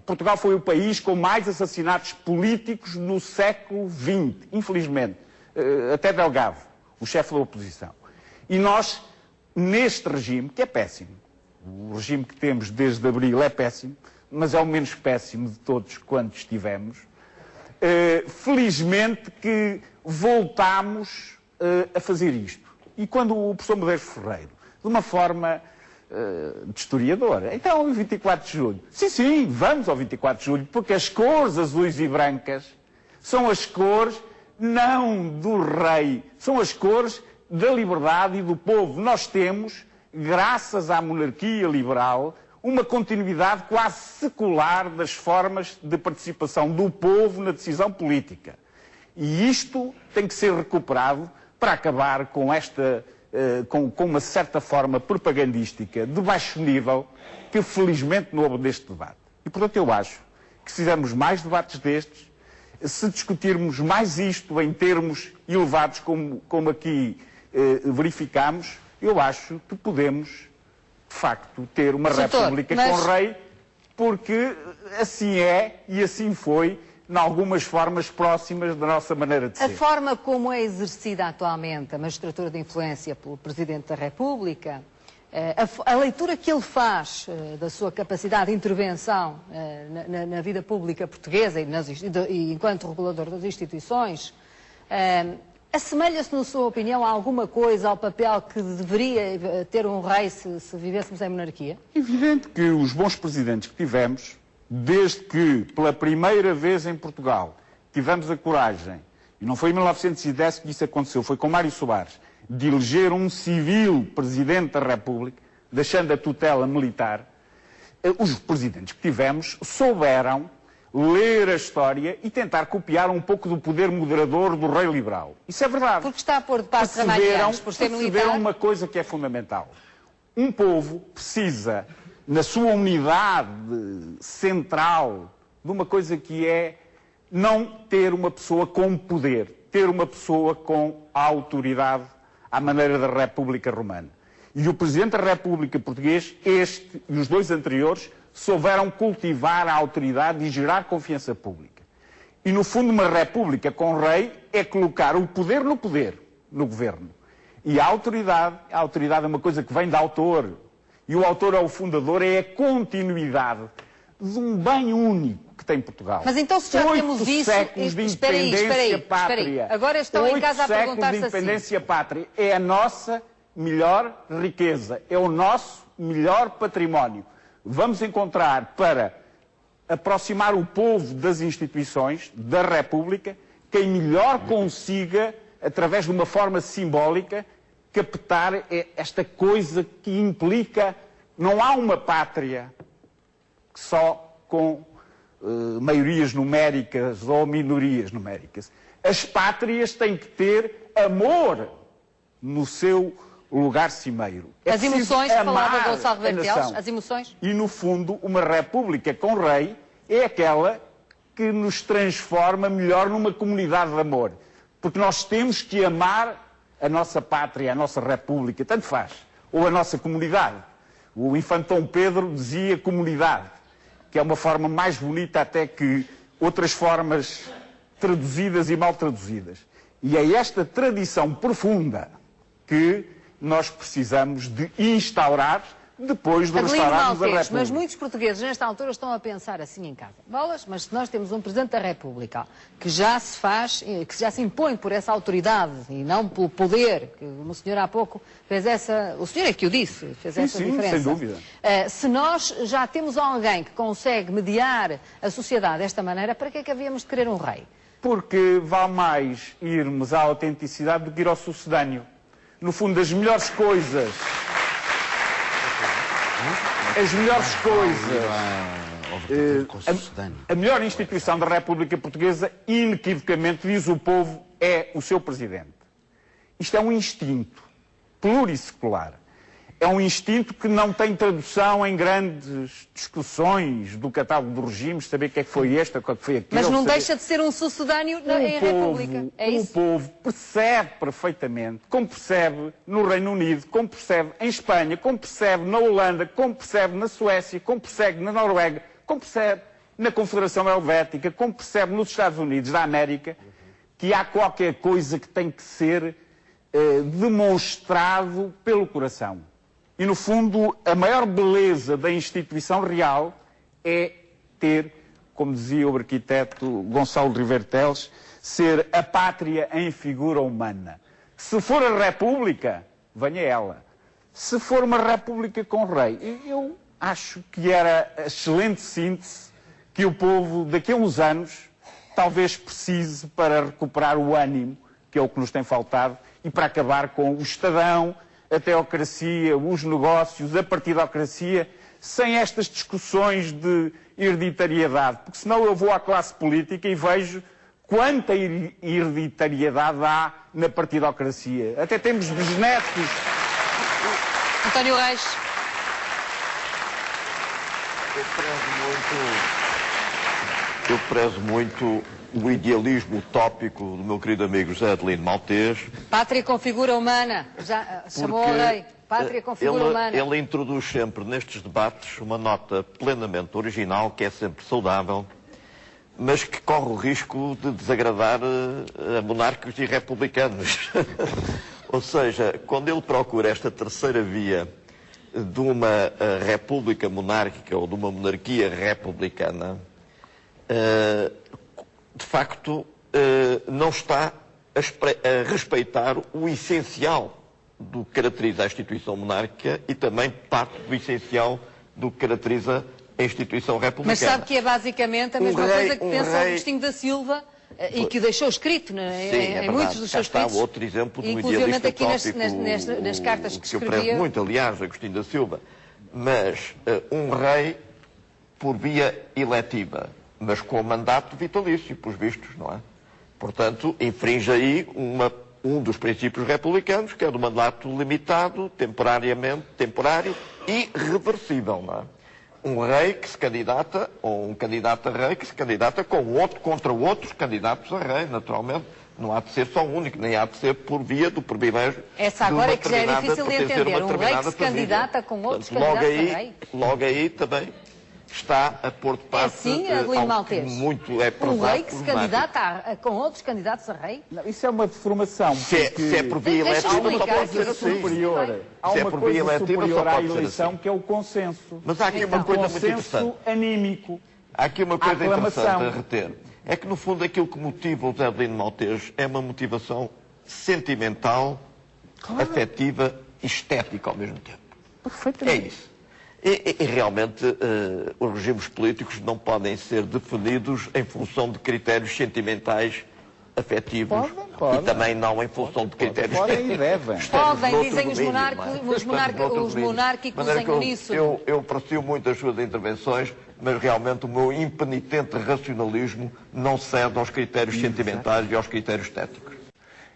Portugal foi o país com mais assassinatos políticos no século XX, infelizmente. Até Delgado, o chefe da oposição. E nós, neste regime, que é péssimo, o regime que temos desde abril é péssimo, mas é o menos péssimo de todos quantos tivemos, felizmente que voltámos a fazer isto. E quando o professor Medeiros Ferreiro, de uma forma de historiador, então o 24 de julho, sim, vamos ao 24 de julho, porque as cores azuis e brancas são as cores não do rei, são as cores da liberdade e do povo. Nós temos, graças à monarquia liberal, uma continuidade quase secular das formas de participação do povo na decisão política. E isto tem que ser recuperado para acabar com esta, com uma certa forma propagandística de baixo nível que felizmente não houve neste debate. E portanto eu acho que se fizermos mais debates destes, se discutirmos mais isto em termos elevados como aqui verificamos, eu acho que podemos, de facto, ter uma república com rei, porque assim é e assim foi, em algumas formas próximas da nossa maneira de ser. A forma como é exercida atualmente a magistratura de influência pelo Presidente da República, a leitura que ele faz da sua capacidade de intervenção na vida pública portuguesa e enquanto regulador das instituições, assemelha-se, na sua opinião, a alguma coisa ao papel que deveria ter um rei se vivêssemos em monarquia? É evidente que os bons presidentes que tivemos, desde que pela primeira vez em Portugal tivemos a coragem, e não foi em 1910 que isso aconteceu, foi com Mário Soares, de eleger um civil presidente da República, deixando a tutela militar, os presidentes que tivemos souberam ler a história e tentar copiar um pouco do poder moderador do rei liberal. Isso é verdade. Porque está a pôr de parte Ramalhianos por ser militar. Perceberam uma coisa que é fundamental. Um povo precisa, na sua unidade central, de uma coisa que é não ter uma pessoa com poder, ter uma pessoa com autoridade à maneira da República Romana. E o Presidente da República Português, este e os dois anteriores, souberam cultivar a autoridade e gerar confiança pública. E, no fundo, uma república com rei é colocar o poder, no governo. E a autoridade é uma coisa que vem do autor. E o autor ou o fundador é a continuidade de um bem único que tem Portugal. Mas então se já temos isso... séculos de independência pátria. Agora estão em casa a perguntar-se assim. 8 séculos de independência pátria. É a nossa melhor riqueza. É o nosso melhor património. Vamos encontrar, para aproximar o povo das instituições, da República, quem melhor consiga, através de uma forma simbólica, captar esta coisa que implica... Não há uma pátria só com maiorias numéricas ou minorias numéricas. As pátrias têm que ter amor no seu lugar cimeiro. As emoções que falava Gonçalo Rebelo, as emoções? E, no fundo, uma república com rei é aquela que nos transforma melhor numa comunidade de amor. Porque nós temos que amar a nossa pátria, a nossa república, tanto faz, ou a nossa comunidade. O infante Dom Pedro dizia comunidade, que é uma forma mais bonita até que outras formas traduzidas e mal traduzidas. E é esta tradição profunda que nós precisamos de instaurar depois de restaurarmos a República. Mas muitos portugueses nesta altura estão a pensar assim em casa. Bolas, mas se nós temos um Presidente da República que já se faz, que já se impõe por essa autoridade e não pelo poder, que o senhor há pouco fez essa... O senhor é que o disse, fez essa diferença. Sem dúvida. Se nós já temos alguém que consegue mediar a sociedade desta maneira, para que é que havíamos de querer um rei? Porque vale mais irmos à autenticidade do que ir ao sucedâneo. No fundo, as melhores coisas... A melhor instituição da República Portuguesa, inequivocamente, diz o povo, é o seu Presidente. Isto é um instinto plurissecular. É um instinto que não tem tradução em grandes discussões do catálogo dos regimes, saber o que é que foi este, o que é que foi aquele. Mas não deixa de ser um sucedâneo em República, é isso? O povo percebe perfeitamente, como percebe no Reino Unido, como percebe em Espanha, como percebe na Holanda, como percebe na Suécia, como percebe na Noruega, como percebe na Confederação Helvética, como percebe nos Estados Unidos da América, que há qualquer coisa que tem que ser demonstrado pelo coração. E, no fundo, a maior beleza da instituição real é ter, como dizia o arquiteto Gonçalo Ribeiro Teles, ser a pátria em figura humana. Se for a República, venha ela. Se for uma República com rei, eu acho que era a excelente síntese que o povo, daqui a uns anos, talvez precise para recuperar o ânimo, que é o que nos tem faltado, e para acabar com o Estadão, a teocracia, os negócios, a partidocracia, sem estas discussões de hereditariedade. Porque senão eu vou à classe política e vejo quanta hereditariedade há na partidocracia. Até temos bisnetos. António Reis. Eu prezo muito o idealismo utópico do meu querido amigo José Adelino Maltês. Pátria com figura humana. Já chamou ao rei. Pátria com figura humana. Ele introduz sempre nestes debates uma nota plenamente original, que é sempre saudável, mas que corre o risco de desagradar a monárquicos e republicanos. Ou seja, quando ele procura esta terceira via de uma república monárquica ou de uma monarquia republicana, de facto não está a respeitar o essencial do que caracteriza a instituição monárquica e também parte do essencial do que caracteriza a instituição republicana. Mas sabe que é basicamente a mesma coisa que pensa o Agostinho da Silva e que o deixou escrito em muitos dos seus escritos. Está outro exemplo do inclusivamente aqui idealista nas cartas que eu prezo muito, aliás, Agostinho da Silva. Mas um rei por via eletiva, mas com mandato vitalício, pelos vistos, não é? Portanto, infringe aí um dos princípios republicanos, que é do mandato limitado, temporário e reversível, não é? Um rei que se candidata, ou um candidato a rei que se candidata contra outros candidatos a rei, naturalmente. Não há de ser só um único, nem há de ser por via do privilégio. Essa agora é que já é difícil de entender. Um rei que se candidata com outros candidatos a rei. Logo aí também está a pôr de parte algo que muito é prezado. Um rei que se candidata com outros candidatos a rei? Não, isso é uma deformação. Se é por via eletiva, só pode ser assim. Há uma coisa superior à eleição, que é o consenso. Mas há aqui uma coisa muito interessante. Consenso anímico. Há aqui uma coisa interessante a reter. É que, no fundo, aquilo que motiva o José Adelino Maltês é uma motivação sentimental, afetiva e estética ao mesmo tempo. Perfeitamente. É isso. E realmente os regimes políticos não podem ser definidos em função de critérios sentimentais, afetivos e também não em função de critérios técnicos. Podem, dizem os monárquicos em uníssono. Eu aprecio muito as suas intervenções, mas realmente o meu impenitente racionalismo não cede aos critérios sentimentais e aos critérios estéticos.